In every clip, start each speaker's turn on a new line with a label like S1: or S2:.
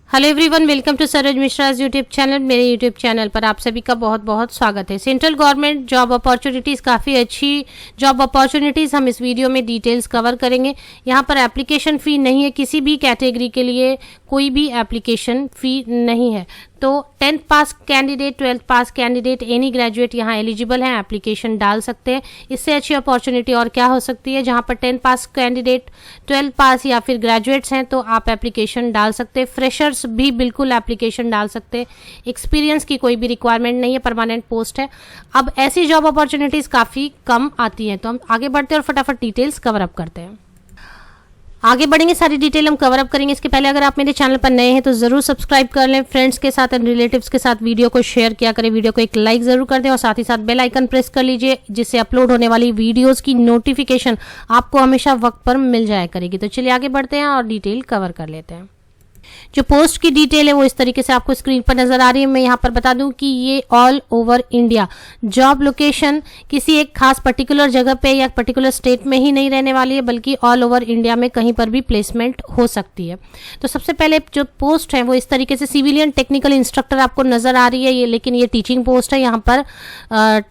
S1: Hello everyone, welcome to Saroj Mishra's YouTube channel. मेरे YouTube channel पर आप सभी का बहुत बहुत स्वागत है। सेंट्रल गवर्नमेंट जॉब अपॉर्चुनिटीज़, काफ़ी अच्छी जॉब अपॉर्चुनिटीज़ हम इस वीडियो में डिटेल्स कवर करेंगे। यहाँ पर एप्लीकेशन फ़ी नहीं है, किसी भी कैटेगरी के लिए कोई भी एप्लीकेशन फ़ी नहीं है। तो 10th पास कैंडिडेट, 12th पास कैंडिडेट, एनी ग्रेजुएट यहाँ एलिजिबल हैं, एप्लीकेशन डाल सकते हैं। इससे अच्छी अपॉर्चुनिटी और क्या हो सकती है। जहाँ पर 10th पास कैंडिडेट, 12th पास या फिर ग्रेजुएट्स हैं तो आप एप्लीकेशन डाल सकते हैं। फ्रेशर्स भी बिल्कुल एप्लीकेशन डाल सकते हैं। एक्सपीरियंस की कोई भी रिक्वायरमेंट नहीं है, परमानेंट पोस्ट है। अब ऐसी जॉब अपॉर्चुनिटीज़ काफ़ी कम आती हैं, तो हम आगे बढ़ते हैं और फटाफट डिटेल्स कवर अप करते हैं। आगे बढ़ेंगे, सारी डिटेल हम कवर अप करेंगे। इसके पहले अगर आप मेरे चैनल पर नए हैं तो ज़रूर सब्सक्राइब कर लें। फ्रेंड्स के साथ एंड रिलेटिव्स के साथ वीडियो को शेयर किया करें। वीडियो को एक लाइक ज़रूर कर दें और साथ ही साथ बेल आइकन प्रेस कर लीजिए, जिससे अपलोड होने वाली वीडियोस की नोटिफिकेशन आपको हमेशा वक्त पर मिल जाया करेगी। तो चलिए आगे बढ़ते हैं और डिटेल कवर कर लेते हैं। जो पोस्ट की डिटेल है वो इस तरीके से आपको स्क्रीन पर नजर आ रही है। मैं यहाँ पर बता दूं कि ये all over India job location किसी एक खास पर्टिकुलर जगह पे या पर्टिकुलर स्टेट में ही नहीं रहने वाली है, बल्कि ऑल ओवर इंडिया में कहीं पर भी प्लेसमेंट हो सकती है। तो सबसे पहले जो पोस्ट है वो इस तरीके से सिविलियन टेक्निकल इंस्ट्रक्टर आपको नजर आ रही है ये, लेकिन ये टीचिंग पोस्ट है। यहाँ पर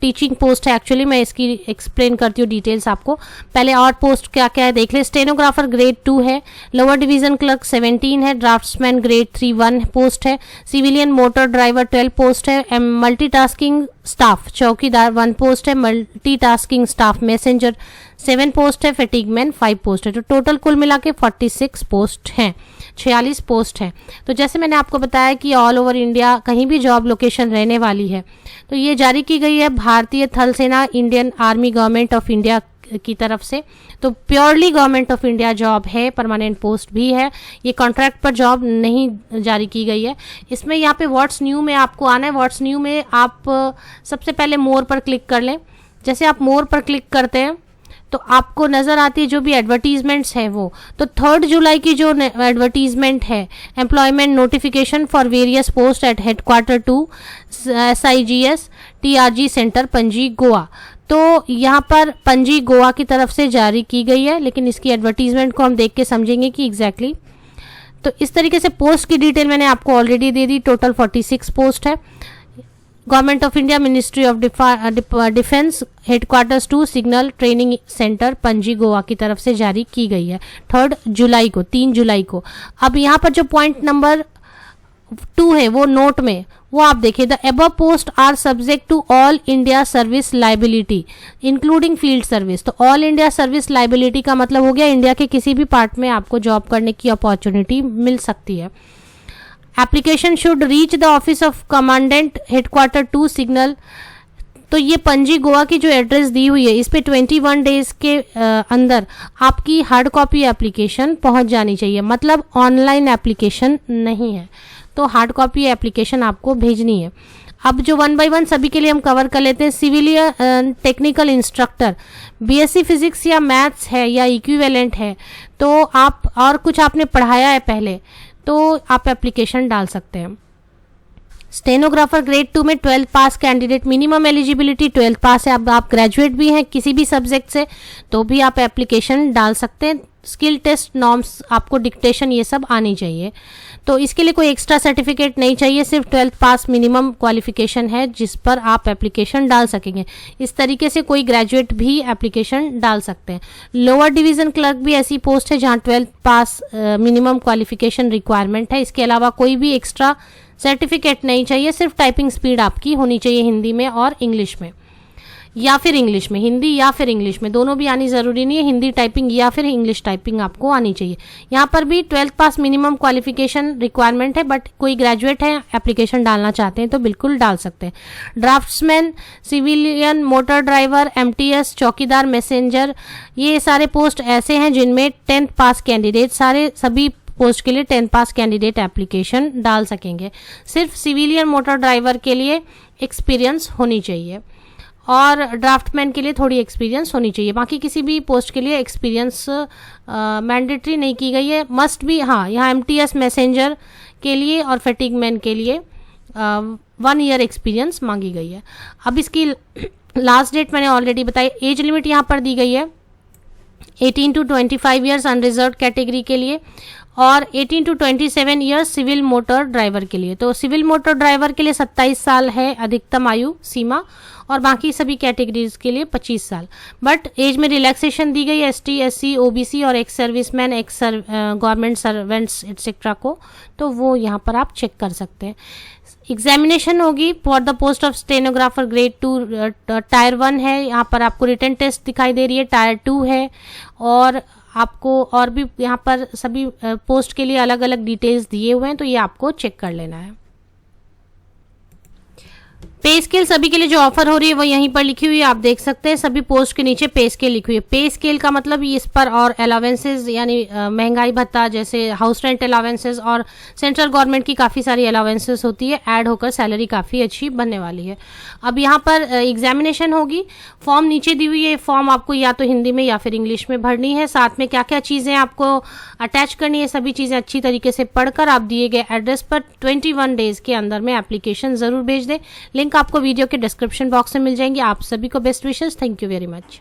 S1: टीचिंग पोस्ट है एक्चुअली। मैं इसकी एक्सप्लेन करती हूँ डिटेल्स आपको। पहले और पोस्ट क्या क्या है देख ले। स्टेनोग्राफर ग्रेड 2 है, लोअर डिवीजन क्लर्क 17 है, ड्राफ्ट्समैन ग्रेड 3 1 पोस्ट है, सिविलियन मोटर ड्राइवर 12 पोस्ट है, मल्टीटास्किंग स्टाफ चौकीदार 1 पोस्ट है, मल्टीटास्किंग स्टाफ मैसेंजर 7 पोस्ट है, फैटिगमैन 5 पोस्ट है। तो टोटल कुल मिला के 46 पोस्ट हैं, 46 पोस्ट हैं। तो जैसे मैंने आपको बताया कि ऑल ओवर इंडिया कहीं भी जॉब लोकेशन रहने वाली है, तो ये जारी की गई है भारतीय थल सेना, Indian army, government of India की तरफ से। तो purely government of India job है, परमानेंट पोस्ट भी है, ये कॉन्ट्रैक्ट पर जॉब नहीं जारी की गई है। इसमें यहाँ पे व्हाट्स न्यू में आपको आना है। व्हाट्स न्यू में आप सबसे पहले मोर पर क्लिक कर लें। जैसे आप मोर पर क्लिक करते हैं तो आपको नज़र आती है जो भी एडवर्टीजमेंट्स है वो। तो 3 जुलाई की जो एडवर्टीजमेंट है, employment notification for various post at headquarter 2 SIGS TRG centre Panaji Goa, तो यहाँ पर पणजी गोवा की तरफ से जारी की गई है। लेकिन इसकी एडवर्टीजमेंट को हम देख के समझेंगे कि एग्जैक्टली तो इस तरीके से पोस्ट की डिटेल मैंने आपको ऑलरेडी दे दी। टोटल 46 पोस्ट है। Government of India, ministry of defence, headquarters 2 signal training centre Panaji Goa की तरफ से जारी की गई है 3 जुलाई को, 3 जुलाई को। अब यहाँ पर जो पॉइंट नंबर 2 है वो नोट में वो आप देखिए, the above post are subject to all India service liability including field service. तो ऑल इंडिया सर्विस लाइबिलिटी का मतलब हो गया इंडिया के किसी भी पार्ट में आपको जॉब करने की अपॉर्चुनिटी मिल सकती है। Application should reach the office of commandant headquarter 2 signal. तो ये पणजी गोवा की जो एड्रेस दी हुई है इस पे 21 डेज के अंदर आपकी हार्ड कॉपी एप्लीकेशन पहुंच जानी चाहिए, मतलब ऑनलाइन एप्लीकेशन नहीं है, तो हार्ड कॉपी एप्लीकेशन आपको भेजनी है। अब जो 1 बाय 1 सभी के लिए हम कवर कर लेते हैं। Civilian technical instructor, BSc physics या मैथ्स है या इक्विवेलेंट है, तो आप और कुछ आपने पढ़ाया है पहले तो आप एप्लीकेशन डाल सकते हैं। स्टेनोग्राफर ग्रेड 2 में 12th पास कैंडिडेट, मिनिमम एलिजिबिलिटी 12th पास है। अब आप ग्रेजुएट भी हैं किसी भी सब्जेक्ट से तो भी आप एप्लीकेशन डाल सकते हैं। स्किल टेस्ट, नॉर्म्स, आपको डिक्टेशन ये सब आनी चाहिए। तो इसके लिए कोई एक्स्ट्रा सर्टिफिकेट नहीं चाहिए, सिर्फ 12th पास मिनिमम क्वालिफिकेशन है जिस पर आप एप्लीकेशन डाल सकेंगे। इस तरीके से कोई ग्रेजुएट भी एप्लीकेशन डाल सकते हैं। लोअर डिवीजन क्लर्क भी ऐसी पोस्ट है जहां 12th पास मिनिमम क्वालिफिकेशन रिक्वायरमेंट है। इसके अलावा कोई भी एक्स्ट्रा सर्टिफिकेट नहीं चाहिए, सिर्फ टाइपिंग स्पीड आपकी होनी चाहिए हिंदी में और इंग्लिश में, या फिर इंग्लिश में, हिंदी या फिर इंग्लिश में, दोनों भी आनी ज़रूरी नहीं है। हिंदी टाइपिंग या फिर इंग्लिश टाइपिंग आपको आनी चाहिए। यहाँ पर भी 12th पास मिनिमम क्वालिफिकेशन रिक्वायरमेंट है, बट कोई ग्रेजुएट है एप्लीकेशन डालना चाहते हैं तो बिल्कुल डाल सकते हैं। Draughtsman, civilian motor driver, MTS चौकीदार मैसेंजर, ये सारे पोस्ट ऐसे हैं जिनमें 10th पास कैंडिडेट, सभी पोस्ट के लिए 10th पास कैंडिडेट एप्लीकेशन डाल सकेंगे। सिर्फ सिविलियन मोटर ड्राइवर के लिए एक्सपीरियंस होनी चाहिए और ड्राफ्टमैन के लिए थोड़ी एक्सपीरियंस होनी चाहिए। बाकी किसी भी पोस्ट के लिए एक्सपीरियंस मैंडेटरी नहीं की गई है, मस्ट भी। हाँ, यहाँ MTS मैसेंजर के लिए और फैटिगमैन के लिए 1 ईयर एक्सपीरियंस मांगी गई है। अब इसकी लास्ट डेट मैंने ऑलरेडी बताई। एज लिमिट यहाँ पर दी गई है 18 to 25 ईयर्स अनरिजर्व कैटेगरी के लिए और 18 to 27 years civil motor driver के लिए। तो सिविल मोटर ड्राइवर के लिए 27 साल है अधिकतम आयु सीमा, और बाकी सभी कैटेगरीज के लिए 25 साल। बट एज में रिलैक्सेशन दी गई ST, SC, OBC और ex serviceman, x government servants etcetera को, तो वो यहाँ पर आप चेक कर सकते हैं। एग्जामिनेशन होगी for the post of stenographer grade 2 tyre 1 है। यहाँ पर आपको रिटन टेस्ट दिखाई दे रही है, टायर 2 है, और आपको और भी यहाँ पर सभी पोस्ट के लिए अलग अलग डिटेल्स दिए हुए हैं, तो ये आपको चेक कर लेना है। पे स्केल सभी के लिए जो ऑफर हो रही है वो यहीं पर लिखी हुई है, आप देख सकते हैं। सभी पोस्ट के नीचे पे स्केल लिखी हुई है। पे स्केल का मतलब इस पर और अलावेंसेज यानी महंगाई भत्ता जैसे हाउस रेंट अलावेंसेज और सेंट्रल गवर्नमेंट की काफ़ी सारी अलावेंसेज होती है, ऐड होकर सैलरी काफ़ी अच्छी बनने वाली है। अब यहाँ पर एग्जामिनेशन होगी, फॉर्म नीचे दी हुई है। फॉर्म आपको या तो हिंदी में या फिर इंग्लिश में भरनी है। साथ में क्या क्या चीज़ें आपको अटैच करनी है, सभी चीज़ें अच्छी तरीके से पढ़कर आप दिए गए एड्रेस पर 21 डेज के अंदर में एप्लीकेशन ज़रूर भेज दें। लिंक आपको वीडियो के डिस्क्रिप्शन बॉक्स में मिल जाएंगे। आप सभी को best wishes. Thank you very much.